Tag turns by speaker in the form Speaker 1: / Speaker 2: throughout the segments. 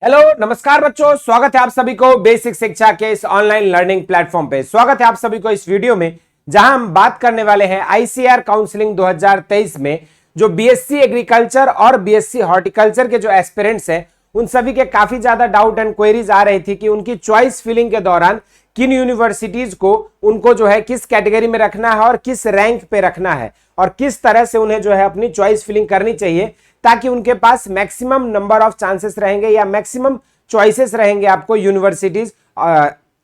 Speaker 1: Hello नमस्कार बच्चों, स्वागत है आप सभी को बेसिक शिक्षा के इस ऑनलाइन लर्निंग प्लेटफॉर्म पे। स्वागत है आप सभी को इस वीडियो में, जहां हम बात करने वाले हैं आईसीआर काउंसलिंग 2023 में जो बीएससी एग्रीकल्चर और बीएससी हॉर्टिकल्चर के जो एस्पिरेंट्स हैं उन सभी के काफी ज्यादा डाउट एंड क्वेरीज आ रही थी कि उनकी चॉइस फिलिंग के दौरान किन यूनिवर्सिटीज को उनको जो है किस कैटेगरी में रखना है और किस रैंक पे रखना है और किस तरह से उन्हें जो है अपनी चॉइस फिलिंग करनी चाहिए ताकि उनके पास मैक्सिमम नंबर ऑफ चांसेस रहेंगे या मैक्सिमम चॉइसेस रहेंगे आपको यूनिवर्सिटीज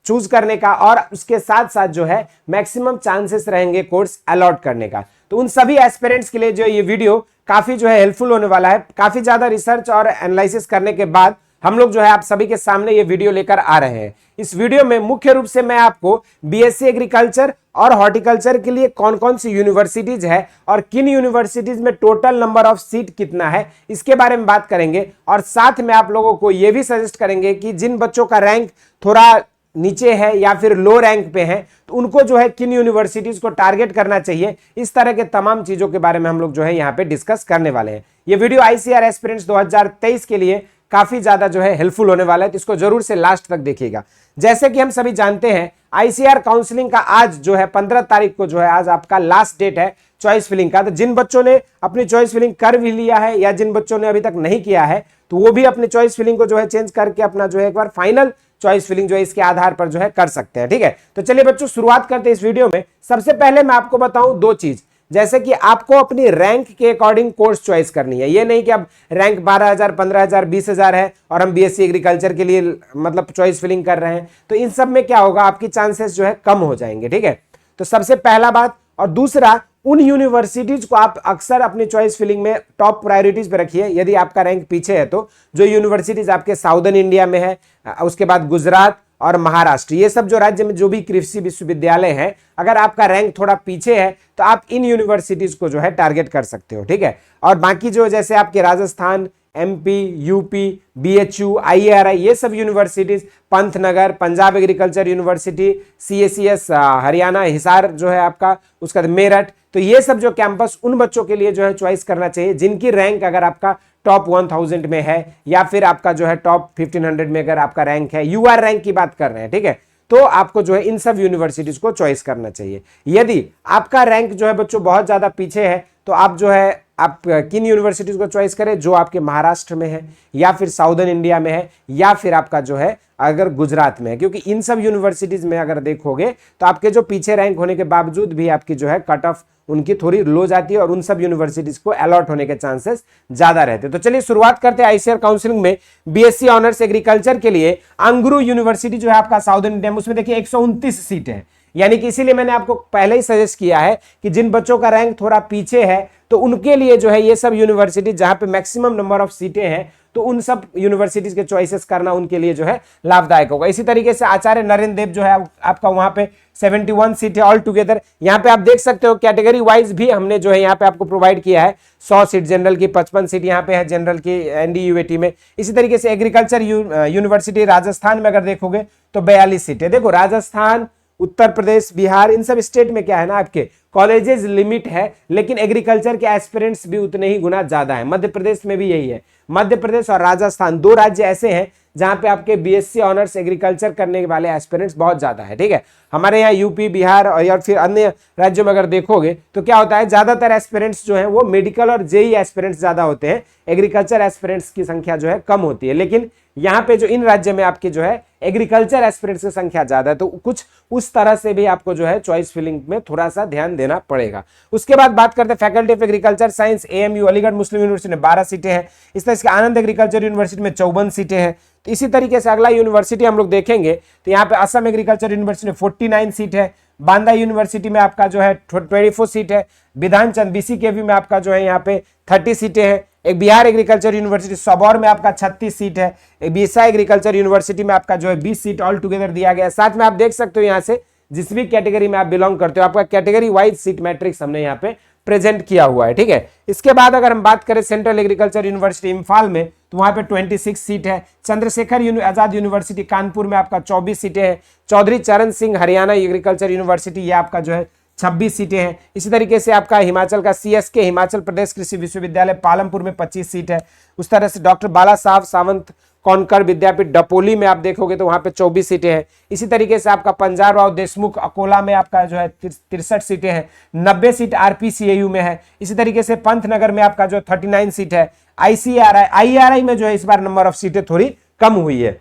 Speaker 1: चूज करने का, और उसके साथ साथ जो है मैक्सिमम चांसेस रहेंगे कोर्स अलॉट करने का। तो उन सभी एस्पिरेंट्स के लिए जो ये वीडियो काफी जो है हेल्पफुल होने वाला है। काफी ज्यादा रिसर्च और एनालिसिस करने के बाद हम लोग जो है आप सभी के सामने ये वीडियो लेकर आ रहे हैं। इस वीडियो में मुख्य रूप से मैं आपको बीएससी एग्रीकल्चर और हॉर्टिकल्चर के लिए कौन कौन सी यूनिवर्सिटीज है और किन यूनिवर्सिटीज में टोटल नंबर ऑफ सीट कितना है इसके बारे में बात करेंगे, और साथ में आप लोगों को यह भी सजेस्ट करेंगे कि जिन बच्चों का रैंक थोड़ा नीचे है या फिर लो रैंक पे है तो उनको जो है किन यूनिवर्सिटीज को टारगेट करना चाहिए। इस तरह के तमाम चीजों के बारे में हम लोग जो है यहाँ पे डिस्कस करने वाले हैं। ये वीडियो आईसीआर एस्पिरेंट्स 2023 के लिए काफी ज्यादा जो है हेल्पफुल होने वाला है, तो इसको जरूर से लास्ट तक देखिएगा। जैसे कि हम सभी जानते हैं आईसीआर काउंसलिंग का आज जो है 15 तारीख को जो है आज आपका लास्ट डेट है चॉइस फिलिंग का। तो जिन बच्चों ने अपनी चॉइस फिलिंग कर भी लिया है या जिन बच्चों ने अभी तक नहीं किया है तो वो भी अपनी चॉइस फिलिंग को जो है चेंज करके अपना जो है एक बार फाइनल चॉइस फिलिंग जो है इसके आधार पर जो है कर सकते हैं। ठीक है, तो चलिए बच्चों शुरुआत करते हैं इस वीडियो में। सबसे पहले मैं आपको बताऊं दो चीज, जैसे कि आपको अपनी रैंक के अकॉर्डिंग कोर्स चॉइस करनी है। ये नहीं कि अब रैंक 12,000, 15,000, 20,000 है और हम बीएससी एग्रीकल्चर के लिए मतलब चॉइस फिलिंग कर रहे हैं, तो इन सब में क्या होगा, आपकी चांसेस जो है कम हो जाएंगे। ठीक है, तो सबसे पहला बात। और दूसरा, उन यूनिवर्सिटीज को आप अक्सर अपनी चॉइस फिलिंग में टॉप प्रायोरिटीज पे रखिए। यदि आपका रैंक पीछे है तो जो यूनिवर्सिटीज आपके साउदर्न इंडिया में है, उसके बाद गुजरात और महाराष्ट्र, ये सब जो राज्य में जो भी कृषि विश्वविद्यालय हैं, अगर आपका रैंक थोड़ा पीछे है तो आप इन यूनिवर्सिटीज को जो है टारगेट कर सकते हो। ठीक है, और बाकी जो जैसे आपके Rajasthan, MP, UP, BHU, IRI, ये सब universities, Pantnagar, Punjab agriculture university, सीएसीएस Haryana Hisar जो है आपका, उसका मेरठ, तो ये सब जो कैंपस उन बच्चों के लिए जो है चॉइस करना चाहिए जिनकी रैंक अगर आपका टॉप 1000 में है या फिर आपका जो है टॉप 1500 में अगर आपका रैंक है, यूआर रैंक की बात कर रहे हैं। ठीक है, तो आपको जो है इन सब यूनिवर्सिटीज को चॉइस करना चाहिए। यदि आपका रैंक जो है बच्चों बहुत ज्यादा पीछे है तो आप जो है आप किन यूनिवर्सिटीज को चॉइस करें, जो आपके महाराष्ट्र में है या फिर साउदर्न इंडिया में है या फिर आपका जो है अगर गुजरात में है, क्योंकि इन सब यूनिवर्सिटीज में अगर देखोगे तो आपके जो पीछे रैंक होने के बावजूद भी आपकी जो है कट ऑफ उनकी थोड़ी लो जाती है और उन सब यूनिवर्सिटीज को अलॉट होने के चांसेस ज्यादा रहते हैं। तो चलिए शुरुआत करते हैं आईसीआर काउंसलिंग में। बीएससी ऑनर्स एग्रीकल्चर के लिए अंगुरू यूनिवर्सिटी जो है आपका साउदर्न इंडिया में, उसमें देखिए 129 सीट है। यानी कि इसीलिए मैंने आपको पहले ही सजेस्ट किया है कि जिन बच्चों का रैंक थोड़ा पीछे है तो उनके लिए जो है ये सब यूनिवर्सिटी जहां पे मैक्सिमम नंबर ऑफ सीटें हैं तो उन सब यूनिवर्सिटीज के चॉइसेस करना उनके लिए जो है लाभदायक होगा। इसी तरीके से आचार्य नरेंद्र देव जो है आपका वहां पे 71 सीट है ऑल टुगेदर। यहाँ पे आप देख सकते हो कैटेगरी वाइज भी हमने जो है यहाँ पे आपको प्रोवाइड किया है। 100 सीट जनरल की, 55 सीट यहाँ पे है जनरल की एनडीयूएटी में। इसी तरीके से एग्रीकल्चर यूनिवर्सिटी राजस्थान में अगर देखोगे तो 42 सीट है। देखो राजस्थान, उत्तर प्रदेश, बिहार, इन सब स्टेट में क्या है ना, आपके कॉलेजेस लिमिट है लेकिन एग्रीकल्चर के एस्पिरेंट्स भी उतने ही गुना ज्यादा है। मध्य प्रदेश में भी यही है। मध्य प्रदेश और राजस्थान दो राज्य ऐसे हैं जहां पे आपके बीएससी ऑनर्स एग्रीकल्चर करने वाले एस्पिरेंट्स बहुत ज्यादा है। ठीक है, हमारे यहाँ यूपी, बिहार और या फिर अन्य राज्यों में अगर देखोगे तो क्या होता है, ज्यादातर एस्पिरेंट्स जो है वो मेडिकल और जेई एस्पिरेंट्स ज्यादा होते हैं, एग्रीकल्चर एस्पिरेंट्स की संख्या जो है कम होती है। लेकिन यहाँ पे जो इन राज्य में आपकी जो है एग्रीकल्चर एस्पिरेंट्स की संख्या ज्यादा है, तो कुछ उस तरह से भी आपको जो है चॉइस फिलिंग में थोड़ा सा ध्यान देना पड़ेगा। उसके बाद बात करते हैं faculty of agriculture science, AMU Aligarh Muslim university में 12 सीटें हैं। इस तरह से आनंद एग्रीकल्चर यूनिवर्सिटी में 54 सीटें हैं। तो इसी तरीके से अगला यूनिवर्सिटी हम लोग देखेंगे तो यहाँ पे असम एग्रीकल्चर यूनिवर्सिटी में 49 सीट है। बांदा यूनिवर्सिटी में आपका जो है 24 सीट है। विधानचंद बीसीकेवी में आपका जो है यहाँ पे 30 सीटें हैं। एक बिहार एग्रीकल्चर यूनिवर्सिटी सबौर में आपका 36 सीट है। एक बीसा एग्रीकल्चर यूनिवर्सिटी में आपका जो है 20 सीट ऑल टुगेदर दिया गया है। साथ में आप देख सकते हो यहाँ से जिस भी कैटेगरी में आप बिलोंग करते हो आपका कैटेगरी वाइज सीट मैट्रिक्स हमने यहाँ पे प्रेजेंट किया हुआ है। ठीक है, इसके बाद अगर हम बात करें सेंट्रल एग्रीकल्चर यूनिवर्सिटी इम्फाल में तो वहां पे 26 सीट है। चंद्रशेखर आजाद यूनिवर्सिटी कानपुर में आपका 24 सीटें हैं। चौधरी चरण सिंह हरियाणा एग्रीकल्चर यूनिवर्सिटी ये आपका जो है 26 सीटें हैं। इसी तरीके से आपका हिमाचल का सीएसके हिमाचल प्रदेश कृषि विश्वविद्यालय पालमपुर में 25 सीट है। उस तरह से डॉक्टर बाला साहब सावंत कॉनकर विद्यापीठ डपोली में आप देखोगे तो वहां पे 24 सीटें हैं। इसी तरीके से आपका पंजाब राव देशमुख अकोला में आपका जो है 63 सीटें हैं। 90 सीट आरपीसीएयू में है। इसी तरीके से पंतनगर में आपका जो 39 सीट है। आईआरआई में जो है इस बार नंबर ऑफ सीटें थोड़ी कम हुई है।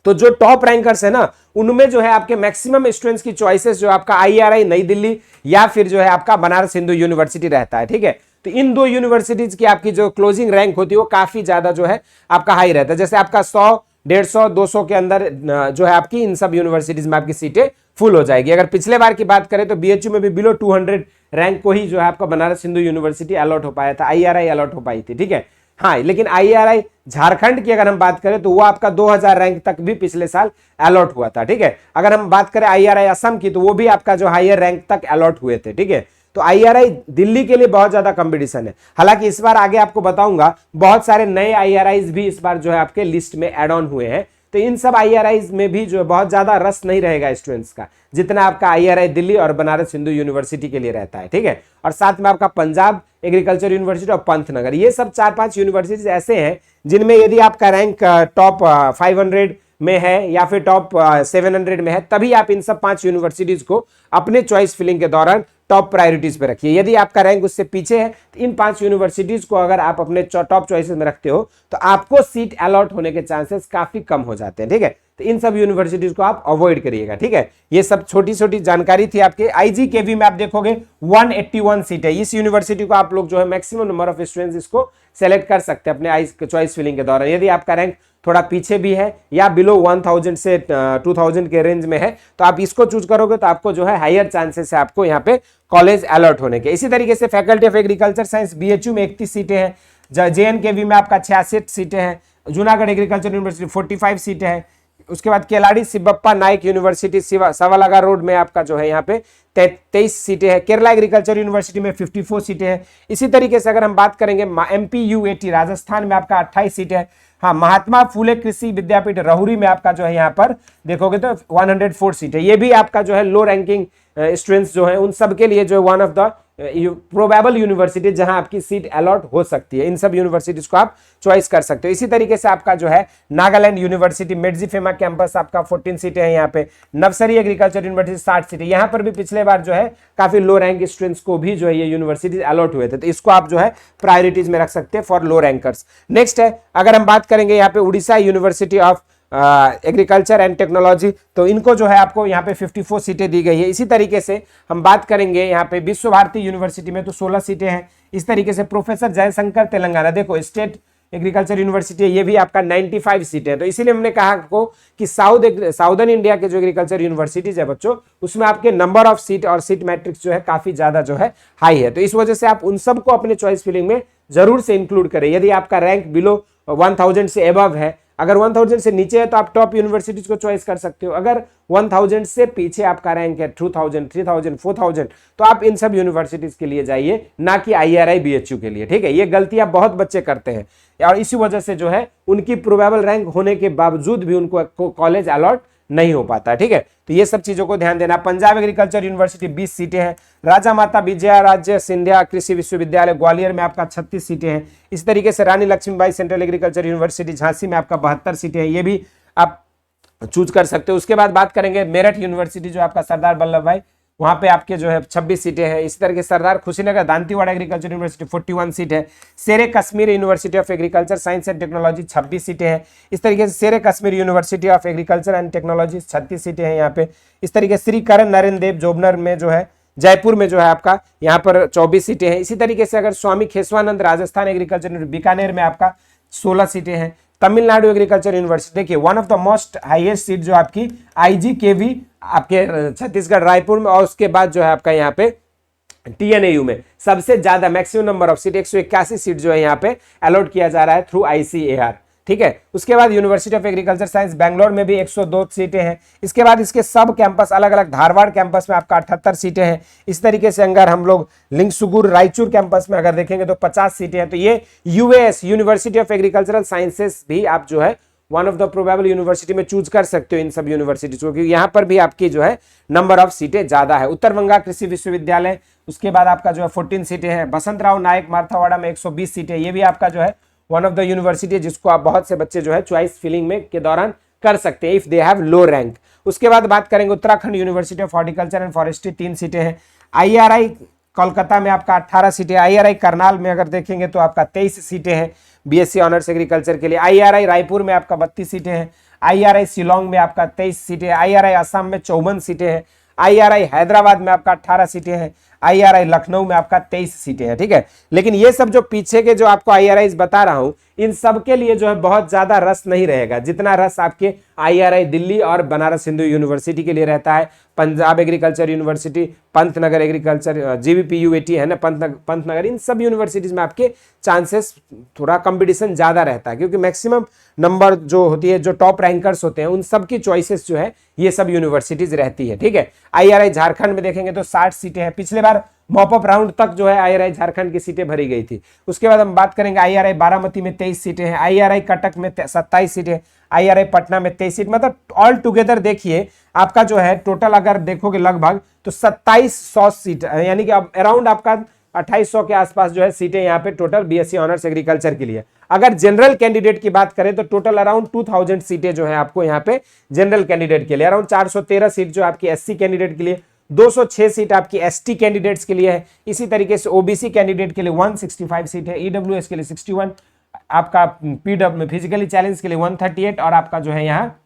Speaker 1: तो जो टॉप रैंकर्स है ना, उनमें जो है आपके मैक्सिमम स्टूडेंट्स की चॉइसेस जो आपका आईआरआई नई दिल्ली या फिर जो है आपका बनारस हिंदू यूनिवर्सिटी रहता है। ठीक है, तो इन दो यूनिवर्सिटीज की आपकी जो क्लोजिंग रैंक होती है वो काफी ज्यादा जो है आपका हाई रहता है। जैसे आपका 100, 150, 200 के अंदर जो है आपकी इन सब यूनिवर्सिटीज में आपकी सीटें फुल हो जाएगी। अगर पिछले बार की बात करें तो बीएचयू में भी बिलो 200 रैंक को ही जो है आपका बनारस हिंदू यूनिवर्सिटी अलॉट हो पाया था, आईआरआई अलॉट हो पाई थी। ठीक है, हाँ, लेकिन आईआरआई झारखंड की अगर हम बात करें तो वो आपका 2000 रैंक तक भी पिछले साल अलॉट हुआ था। ठीक है, अगर हम बात करें आईआरआई असम की तो वो भी आपका जो हायर रैंक तक अलॉट हुए थे। ठीक है, तो आईआरआई दिल्ली के लिए बहुत ज्यादा कंपटीशन है। हालांकि इस बार आगे आपको बताऊंगा बहुत सारे नए आईआरआईज भी इस बार जो है आपके लिस्ट में एड ऑन हुए हैं। तो इन सब आईआरआईज में भी जो बहुत ज्यादा रस नहीं रहेगा स्टूडेंट्स का, जितना आपका आईआरआई दिल्ली और बनारस हिंदू यूनिवर्सिटी के लिए रहता है। ठीक है, और साथ में आपका पंजाब एग्रीकल्चर यूनिवर्सिटी और पंतनगर, ये सब 4-5 यूनिवर्सिटीज ऐसे हैं जिनमें यदि आपका रैंक टॉप 500 में है या फिर टॉप 700 में है, तभी आप इन सब 5 यूनिवर्सिटीज को अपने चॉइस फिलिंग के दौरान टॉप प्रायोरिटीज पे रखिए। यदि आपका रैंक उससे पीछे है तो इन 5 यूनिवर्सिटीज को अगर आप अपने टॉप चॉइसेस में रखते हो तो आपको सीट अलॉट होने के चांसेस काफी कम हो जाते हैं। ठीक है, तो इन सब यूनिवर्सिटीज को आप अवॉइड करिएगा। ठीक है, ये सब छोटी छोटी जानकारी थी आपके। आईजीकेवी में आप देखोगे 181 सीट है। इस यूनिवर्सिटी को आप लोग जो है मैक्सिमम नंबर ऑफ स्टूडेंट्स इसको सेलेक्ट कर सकते हैं अपने चॉइस फिलिंग के दौरान। यदि आपका रैंक थोड़ा पीछे भी है या बिलो 1000 से 2000 के रेंज में है तो आप इसको चूज करोगे तो आपको जो है हायर चांसेस है आपको यहाँ पे कॉलेज अलॉट होने के। इसी तरीके से faculty of agriculture science BHU में 31 सीटें हैं। जेएनकेवी में आपका 66 सीटें हैं। जूनागढ़ एग्रीकल्चर यूनिवर्सिटी 45 सीटें हैं। उसके बाद केलाड़ी सिबप्पा नाइक यूनिवर्सिटी सवालागा रोड में आपका जो है यहाँ पे 23 सीटें हैं। केरला एग्रीकल्चर यूनिवर्सिटी में 54 सीटें हैं। इसी तरीके से अगर हम बात करेंगे एमपीयूएटी राजस्थान में आपका 28 सीटें हैं। हाँ, महात्मा फूले कृषि विद्यापीठ रहुरी में आपका जो है यहाँ पर देखोगे तो 104 सीट है। ये भी आपका जो है लो रैंकिंग स्टूडेंट्स जो है उन सब के लिए जो है one of the probable university जहां आपकी सीट अलॉट हो सकती है। इन सब यूनिवर्सिटीज को आप चॉइस कर सकते हो। इसी तरीके से आपका जो है नागालैंड यूनिवर्सिटी मेड्जीफेमा कैंपस आपका 14 सीटें हैं यहाँ पे। नवसरी एग्रीकल्चर यूनिवर्सिटी 60 सीटें। यहाँ पर भी पिछले बार जो है काफी लो रैंक स्टूडेंट्स को भी जो है ये यूनिवर्सिटीज अलॉट हुए थे, तो इसको आप जो है प्रायोरिटीज में रख सकते हैं फॉर लो रैंकर्स। नेक्स्ट है, अगर हम बात करेंगे यहाँ पे Orissa university of agriculture and technology, तो इनको जो है आपको यहाँ पे 54 सीटें दी गई है। इसी तरीके से हम बात करेंगे यहाँ पे विश्व भारती यूनिवर्सिटी में तो 16 सीटें हैं। इस तरीके से प्रोफेसर जयशंकर तेलंगाना, देखो स्टेट एग्रीकल्चर यूनिवर्सिटी है, ये भी आपका 95 सीटें हैं। तो इसीलिए हमने कहा आपको कि साउदर्न इंडिया के जो एग्रीकल्चर यूनिवर्सिटीज है बच्चों, उसमें आपके नंबर ऑफ सीट और सीट मैट्रिक्स जो है काफी ज्यादा जो है हाई है। तो इस वजह से आप उन सबको अपने चॉइस फिलिंग में जरूर से इंक्लूड करें। यदि आपका रैंक बिलो 1000 से एबव है, अगर 1000 से नीचे है तो आप टॉप यूनिवर्सिटीज को चॉइस कर सकते हो। अगर 1000 से पीछे आपका रैंक है 2000, 3000, 4000, तो आप इन सब यूनिवर्सिटीज के लिए जाइए, ना कि आईआरआई बीएचयू के लिए। ठीक है, ये गलतियां बहुत बच्चे करते हैं और इसी वजह से जो है उनकी प्रोबेबल रैंक होने के बावजूद भी उनको कॉलेज अलॉट नहीं हो पाता। ठीक है, तो ये सब चीजों को ध्यान देना। पंजाब एग्रीकल्चर यूनिवर्सिटी 20 सीटें हैं। राजा माता विजया राज्य सिंधिया कृषि विश्वविद्यालय ग्वालियर में आपका 36 सीटें हैं। इस तरीके से Rani Lakshmibai central agriculture university Jhansi में आपका 72 सीटें हैं। ये भी आप चूज कर सकते हो। उसके बाद बात करेंगे मेरठ यूनिवर्सिटी जो आपका सरदार वल्लभ भाई, वहां पे आपके जो है 26 सीटें हैं। इसी तरीके Sardar Khushinagar Dantiwada agriculture university 41 seat है। Shere Kashmir university of agriculture science and technology 26 सीटें हैं। इस तरीके से Shere Kashmir university of agriculture and technology 36 सीटें हैं यहाँ पे। इस तरीके से श्री करण नरेंद्र देव जोबनर में जो है जयपुर में जो है आपका यहाँ पर 24 सीटें हैं। इसी तरीके से अगर स्वामी खेसवानंद राजस्थान एग्रीकल्चर बीकानेर में आपका 16 सीटें हैं। तमिलनाडु एग्रीकल्चर यूनिवर्सिटी, देखिए one of the most highest seat जो आपकी आईजीकेवी आपके छत्तीसगढ़ रायपुर में, और उसके बाद जो है आपका यहाँ पे टीएनएयू में सबसे ज्यादा maximum number of seat 181 seat जो है यहाँ पे अलॉट किया जा रहा है थ्रू आईसीएआर। ठीक है, उसके बाद university of agriculture science Bangalore में भी 102 सीटें हैं। इसके बाद इसके सब कैंपस अलग अलग, धारवाड़ कैंपस में आपका 78 सीटें हैं। इस तरीके से अगर हम लोग लिंगसुगुर रायचूर कैंपस में अगर देखेंगे तो 50 सीटें हैं। तो ये US university of agricultural sciences भी आप जो है one of the probable university में चूज कर सकते हो इन सब यूनिवर्सिटीज को, क्योंकि यहाँ पर भी आपकी जो है नंबर ऑफ सीटें ज्यादा है। उत्तर बंगा कृषि विश्वविद्यालय, उसके बाद आपका जो है 14 सीटें हैं। बसंत राव नायक मारथावाड़ा में 120 सीटें, ये भी आपका जो है वन ऑफ द यूनिवर्सिटी जिसको आप बहुत से बच्चे जो है चॉइस फिलिंग में के दौरान कर सकते हैं if they have low rank. उसके बाद बात करेंगे Uttarakhand university of horticulture and forestry, 3 सीटें हैं। IRI कोलकाता में आपका 18 सीटें। IRI करनाल में अगर देखेंगे तो आपका 23 सीटें हैं BSc ऑनर्स एग्रीकल्चर के लिए। IRI रायपुर में आपका 32 सीटें हैं। IRI शिलोंग में आपका 23 सीटें। IRI असम में 54 सीटें हैं। IRI हैदराबाद में आपका 18 सीटें हैं। IRI लखनऊ में आपका 23 सीटें हैं। ठीक है, लेकिन ये सब जो पीछे के जो आपको IRIs बता रहा हूं इन सब के लिए जो है बहुत ज्यादा रस नहीं रहेगा जितना रस आपके IRI दिल्ली और बनारस हिंदू यूनिवर्सिटी के लिए रहता है। Punjab agriculture university, Pantnagar agriculture, GVPUAT है ना, पंतनगर, इन सब यूनिवर्सिटीज में आपके चांसेस थोड़ा कंपटीशन ज्यादा रहता है क्योंकि मैक्सिमम नंबर जो होती है, जो टॉप रैंकर्स होते हैं उन सब की चॉइसेस जो है ये सब यूनिवर्सिटीज रहती है। ठीक है, IRI झारखंड में देखेंगे तो 60 सीटें हैं। पिछले बार मॉपअप राउंड तक जो है IRI झारखंड की सीटें भरी गई थी। उसके बाद हम बात करेंगे IRI बारामती में 23 सीटें हैं। IRI कटक में 27 सीटें, IRI पटना में 23 सीट, मतलब ऑल टुगेदर देखिए आपका जो है टोटल अगर देखोगे लगभग तो 2700 सीट, यानी कि अराउंड आपका 2800 के आसपास जो है सीटें यहाँ पे टोटल BSc ऑनर्स एग्रीकल्चर के लिए। अगर जनरल कैंडिडेट की बात करें तो टोटल अराउंड 2000 सीटें जो है आपको यहाँ पे जनरल कैंडिडेट के लिए, अराउंड 413 सीट जो आपकी SC कैंडिडेट के लिए, 206 सीट आपकी ST कैंडिडेट्स के लिए है। इसी तरीके से OBC कैंडिडेट के लिए 165 सीट है, EWS के लिए 61, आपका PW फिजिकली चैलेंज के लिए 138 और आपका जो है यहाँ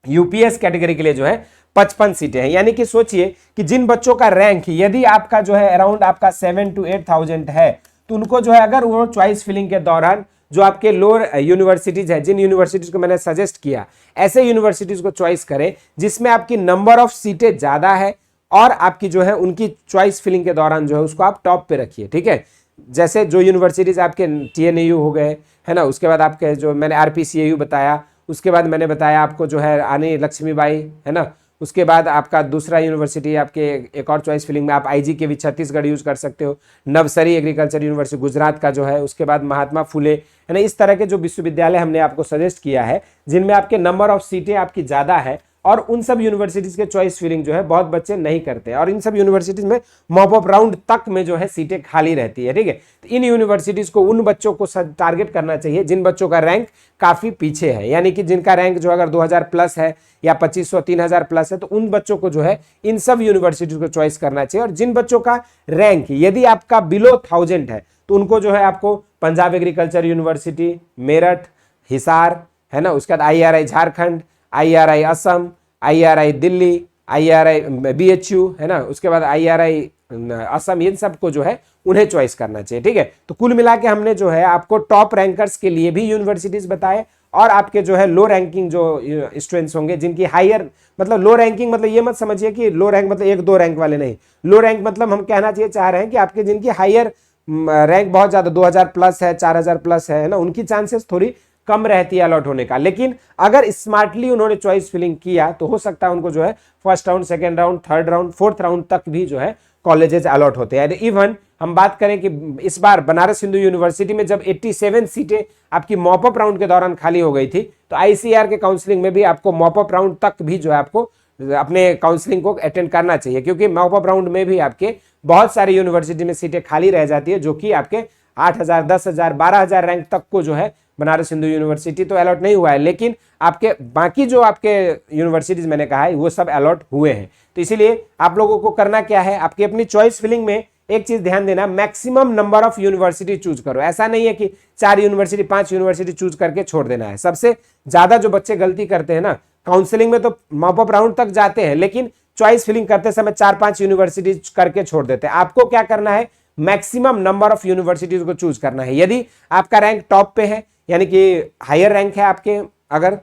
Speaker 1: UPS कैटेगरी के लिए जो है 55 सीटें हैं। यानी कि सोचिए कि जिन बच्चों का रैंक यदि आपका जो है अराउंड आपका 7 to 8,000 है तो उनको जो है अगर वो चॉइस फिलिंग के दौरान जो आपके लोअर यूनिवर्सिटीज है, जिन यूनिवर्सिटीज को मैंने सजेस्ट किया, ऐसे यूनिवर्सिटीज को चॉइस करें जिसमें आपकी नंबर ऑफ सीटें ज्यादा है और आपकी जो है उनकी चॉइस फिलिंग के दौरान जो है उसको आप टॉप पे रखिए। ठीक है, जैसे जो यूनिवर्सिटीज आपके TNAU हो गए है ना, उसके बाद आपके जो मैंने RPCAU बताया, उसके बाद मैंने बताया आपको जो है रानी लक्ष्मीबाई है ना, उसके बाद आपका दूसरा यूनिवर्सिटी आपके एक और चॉइस फिलिंग में आप IGKV छत्तीसगढ़ यूज कर सकते हो, नवसरी एग्रीकल्चर यूनिवर्सिटी गुजरात का जो है, उसके बाद महात्मा फुले है ना। इस तरह के जो विश्वविद्यालय हमने आपको सजेस्ट किया है जिनमें आपके नंबर ऑफ सीटें आपकी ज्यादा है और उन सब यूनिवर्सिटीज के चॉइस फिलिंग जो है बहुत बच्चे नहीं करते हैं और इन सब यूनिवर्सिटीज में मॉपअप राउंड तक में जो है सीटें खाली रहती है। ठीक है, तो इन यूनिवर्सिटीज को उन बच्चों को टारगेट करना चाहिए जिन बच्चों का रैंक काफी पीछे है, यानी कि जिनका रैंक जो अगर 2000 प्लस है या 2500 3000 प्लस है तो उन बच्चों को जो है इन सब यूनिवर्सिटीज को चॉइस करना चाहिए। और जिन बच्चों का रैंक यदि आपका बिलो 1000 है तो उनको जो है आपको पंजाब एग्रीकल्चर यूनिवर्सिटी मेरठ, हिसार है ना, उसके बाद IRI Jharkhand, IRI Assam, IRI Delhi, IRI BHU है ना, उसके बाद IRI असम, इन सबको जो है उन्हें चॉइस करना चाहिए। ठीक है, तो कुल मिला के हमने जो है आपको टॉप रैंकर्स के लिए भी यूनिवर्सिटीज बताए और आपके जो है लो रैंकिंग जो स्टूडेंट्स होंगे जिनकी हायर, मतलब लो रैंकिंग मतलब ये मत समझिए कि लो रैंक मतलब 1-2 रैंक वाले नहीं, लो रैंक मतलब हम कहना चाहिए चाह रहे हैं कि आपके जिनकी हायर रैंक बहुत ज्यादा 2000 प्लस है, 4000 प्लस है ना, उनकी चांसेस थोड़ी कम रहती है अलॉट होने का। लेकिन अगर स्मार्टली उन्होंने चॉइस फिलिंग किया तो हो सकता है उनको जो है first round, second round, third round, fourth round तक भी जो है कॉलेजेस अलॉट होते हैं। इवन हम बात करें कि इस बार बनारस हिंदू यूनिवर्सिटी में जब 87 सीटें आपकी मॉपअप राउंड के दौरान खाली हो गई थी तो ICAR के काउंसलिंग में भी आपको मॉपअप राउंड तक भी जो है आपको अपने काउंसलिंग को अटेंड करना चाहिए, क्योंकि मॉपअप राउंड में भी आपके बहुत सारी यूनिवर्सिटी में सीटें खाली रह जाती है जो कि आपके 8000, 10000, 12000 रैंक तक को जो है बनारस हिंदू यूनिवर्सिटी तो अलॉट नहीं हुआ है, लेकिन आपके बाकी जो आपके यूनिवर्सिटीज मैंने कहा है वो सब अलॉट हुए हैं। तो इसीलिए आप लोगों को करना क्या है, आपकी अपनी चॉइस फिलिंग में एक चीज ध्यान देना, maximum number of university choose करो। ऐसा नहीं है कि 4 यूनिवर्सिटी 5 यूनिवर्सिटी चूज करके छोड़ देना है। सबसे ज्यादा जो बच्चे गलती करते हैं ना, काउंसलिंग में तो मॉपअप राउंड तक जाते हैं लेकिन चॉइस फिलिंग करते समय 4-5 यूनिवर्सिटी करके छोड़ देते हैं। आपको क्या करना है, मैक्सिमम नंबर ऑफ यूनिवर्सिटीज को चूज करना है। यदि आपका रैंक टॉप पे है, यानी कि हायर रैंक है आपके, अगर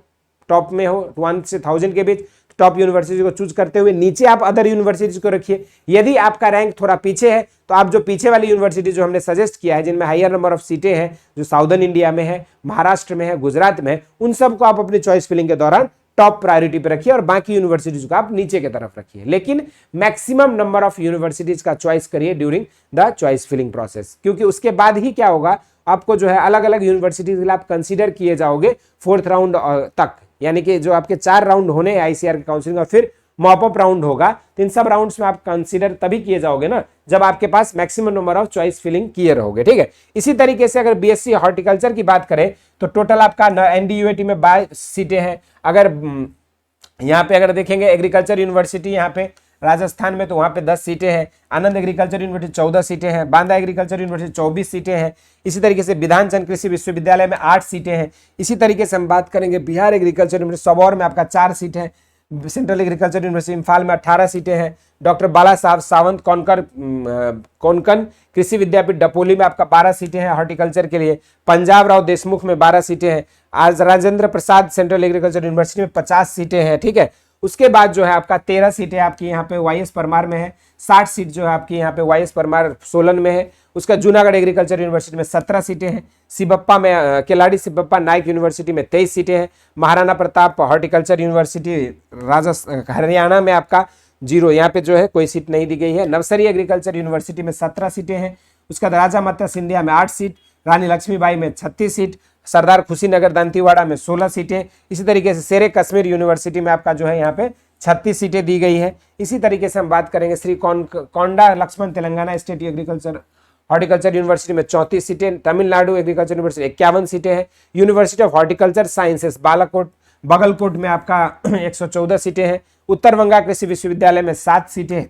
Speaker 1: टॉप में हो 1 से 1000 के बीच, टॉप यूनिवर्सिटी को चूज करते हुए नीचे आप अदर यूनिवर्सिटीज को रखिए। यदि आपका रैंक थोड़ा पीछे है तो आप जो पीछे वाली यूनिवर्सिटी जो हमने सजेस्ट किया है जिनमें हायर नंबर ऑफ सीटें हैं, जो साउदर्न इंडिया में है, महाराष्ट्र में है, गुजरात में, उन सबको आप अपनी चॉइस फिलिंग के दौरान टॉप प्रायोरिटी पे रखिए और बाकी यूनिवर्सिटीज को आप नीचे की तरफ रखिए। लेकिन मैक्सिमम नंबर ऑफ यूनिवर्सिटीज का चॉइस करिए during the choice filling process, क्योंकि उसके बाद ही क्या होगा, आपको जो है अलग अलग यूनिवर्सिटीज के लिए आप कंसीडर किए जाओगे 4th राउंड तक, यानी कि जो आपके 4 राउंड होने हैं ICAR के काउंसलिंग और फिर मॉप अप राउंड होगा, तो इन सब राउंड्स में आप कंसीडर तभी किए जाओगे ना जब आपके पास maximum number of choice filling clear होगे, ठीक है। इसी तरीके से अगर बीएससी हॉर्टिकल्चर की बात करें तो टोटल आपका एनडीयूएटी में 22 सीटें हैं। अगर यहाँ पे अगर देखेंगे एग्रीकल्चर यूनिवर्सिटी यहाँ पे राजस्थान में, तो वहाँ पे 10 सीटें हैं। आनंद एग्रीकल्चर यूनिवर्सिटी 14 सीटें हैं। बांदा एग्रीकल्चर यूनिवर्सिटी 24 सीटें हैं। इसी तरीके से विधानचंद कृषि विश्वविद्यालय में 8 सीटें हैं। इसी तरीके से हम बात करेंगे बिहार एग्रीकल्चर यूनिवर्सिटी सबौर में आपका 4 सीट है। सेंट्रल एग्रीकल्चर यूनिवर्सिटी इम्फाल में 18 सीटें हैं। डॉक्टर बाला साहब सावंत कोंकण कृषि विद्यापीठ डपोली में आपका 12 सीटें हैं हॉर्टिकल्चर के लिए। पंजाब राव देशमुख में 12 सीटें हैं। आज Rajendra Prasad central agriculture university में 50 सीटें हैं, ठीक है। उसके बाद जो है आपका 13 सीटें आपकी यहाँ पे वाईएस परमार में है। 60 सीट जो है आपकी यहाँ पे वाईएस परमार सोलन में है। उसका जूनागढ़ एग्रीकल्चर यूनिवर्सिटी में 17 सीटें हैं। सिबप्पा में केलाड़ी सिबप्पा नाइक यूनिवर्सिटी में 23 सीटें हैं। महाराणा प्रताप हॉर्टिकल्चर यूनिवर्सिटी राजस्थान हरियाणा में आपका 0, यहाँ पे जो है कोई सीट नहीं दी गई है। नवसरी एग्रीकल्चर यूनिवर्सिटी में 17 सीटें हैं। उसका राजा माता सिंधिया में 8 सीट, रानी लक्ष्मीबाई में 36 सीट, सरदार खुशीनगर दंतेवाड़ा में 16 सीटें। इसी तरीके से शेरे कश्मीर यूनिवर्सिटी में आपका जो है यहाँ पे 36 सीटें दी गई है। इसी तरीके से हम बात करेंगे Shri Konda Laxman Telangana state agriculture horticulture university में 34 सीटें। तमिलनाडु एग्रीकल्चर यूनिवर्सिटी 51 सीटें हैं। University of horticulture sciences Bagalkot में आपका 114 सीटें हैं। उत्तर बंगा कृषि विश्वविद्यालय में 7 सीटें।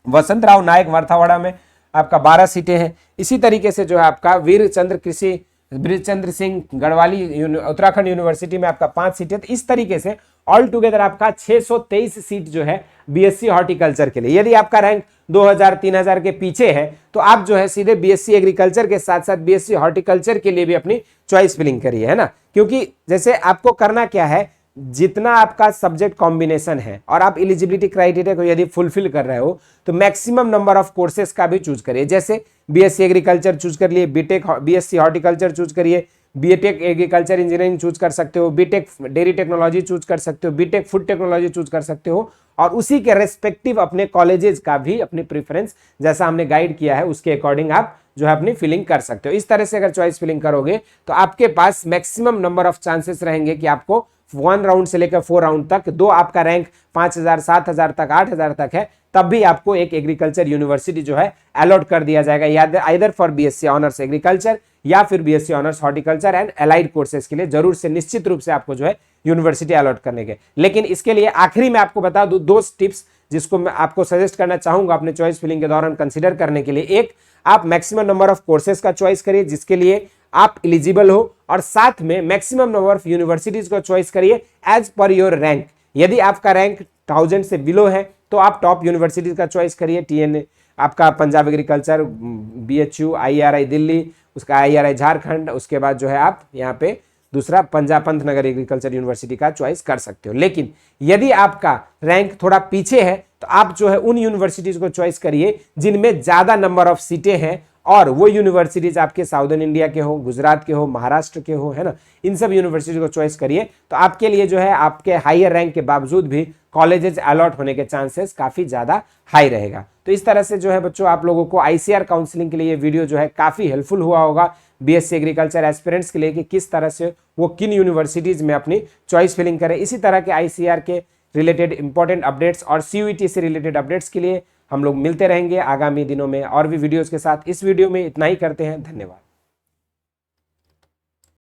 Speaker 1: वसंत राव नायक मराठवाड़ा में आपका 12 सीटें हैं। इसी तरीके से जो है आपका वीरचंद्र सिंह गढ़वाली उत्तराखंड यूनिवर्सिटी में आपका 5 सीटें। तो इस तरीके से ऑल टुगेदर आपका 623 सीट जो है बीएससी हॉर्टिकल्चर के लिए। यदि आपका रैंक 2000 3000 के पीछे है तो आप जो है सीधे बीएससी एग्रीकल्चर के साथ साथ बीएससी हॉर्टिकल्चर के लिए भी अपनी चॉइस फिलिंग करिए, है ना। क्योंकि जैसे आपको करना क्या है, जितना आपका सब्जेक्ट कॉम्बिनेशन है और आप एलिजिबिलिटी क्राइटेरिया को यदि फुलफिल कर रहे हो तो मैक्सिमम नंबर ऑफ कोर्सेज का भी चूज करिए। जैसे बीएससी एग्रीकल्चर चूज कर लिए, बीटेक बीएससी हॉर्टिकल्चर चूज करिए, बीटेक एग्रीकल्चर इंजीनियरिंग चूज कर सकते हो, बीटेक डेयरी टेक्नोलॉजी चूज कर सकते हो, बीटेक फूड टेक्नोलॉजी चूज कर सकते हो, और उसी के रेस्पेक्टिव अपने कॉलेजेस का भी अपनी प्रेफरेंस जैसा हमने गाइड किया है उसके अकॉर्डिंग आप जो है अपनी फिलिंग कर सकते हो। इस तरह से अगर चॉइस फिलिंग करोगे तो आपके पास मैक्सिमम नंबर ऑफ चांसेस रहेंगे कि आपको 1 राउंड से लेकर 4 राउंड तक, दो आपका रैंक 5000 7000 तक 8000 तक है, तब भी आपको एक एग्रीकल्चर यूनिवर्सिटी जो है अलॉट कर दिया जाएगा, either for BSc honours agriculture या फिर BSc honours horticulture and allied courses के लिए जरूर से निश्चित रूप से आपको जो है यूनिवर्सिटी अलॉट करने के। लेकिन इसके लिए आखिरी में आपको बता दूं 2 टिप्स जिसको मैं आपको सजेस्ट करना चाहूंगा अपने चॉइस फिलिंग के दौरान कंसीडर करने के लिए। एक, आप मैक्सिमम नंबर ऑफ कोर्सेज का चॉइस करिए जिसके लिए आप एलिजिबल हो, और साथ में मैक्सिमम नंबर ऑफ यूनिवर्सिटीज को चॉइस करिए एज पर योर रैंक। यदि आपका रैंक 1000 से बिलो है तो आप टॉप यूनिवर्सिटीज का चॉइस करिए। टीएन आपका Punjab agriculture, BHU, IRI Delhi, उसका आईआरआई झारखंड, उसके बाद जो है आप यहाँ पे दूसरा पंजाब पंतनगर एग्रीकल्चर यूनिवर्सिटी का चॉइस कर सकते हो। लेकिन यदि आपका रैंक थोड़ा पीछे है तो आप जो है उन यूनिवर्सिटीज को चॉइस करिए जिनमें ज्यादा नंबर ऑफ सीटें हैं, और वो यूनिवर्सिटीज आपके साउदर्न इंडिया के हो, गुजरात के हो, महाराष्ट्र के हो, है ना। इन सब यूनिवर्सिटी को चॉइस करिए तो आपके लिए जो है आपके हायर रैंक के बावजूद भी कॉलेजेस अलॉट होने के चांसेस काफी ज्यादा हाई रहेगा। तो इस तरह से जो है बच्चों आप लोगों को आईसीआर काउंसलिंग के लिए ये वीडियो जो है काफी हेल्पफुल हुआ होगा बीएससी एग्रीकल्चर एस्पिरेंट्स के लिए कि किस तरह से वो किन यूनिवर्सिटीज में अपनी चॉइस फिलिंग करें। इसी तरह के आईसीआर के रिलेटेड इंपॉर्टेंट अपडेट्स और सीयूईटी से रिलेटेड अपडेट्स के लिए हम लोग मिलते रहेंगे आगामी दिनों में और भी वीडियोस के साथ। इस वीडियो में इतना ही करते हैं, धन्यवाद।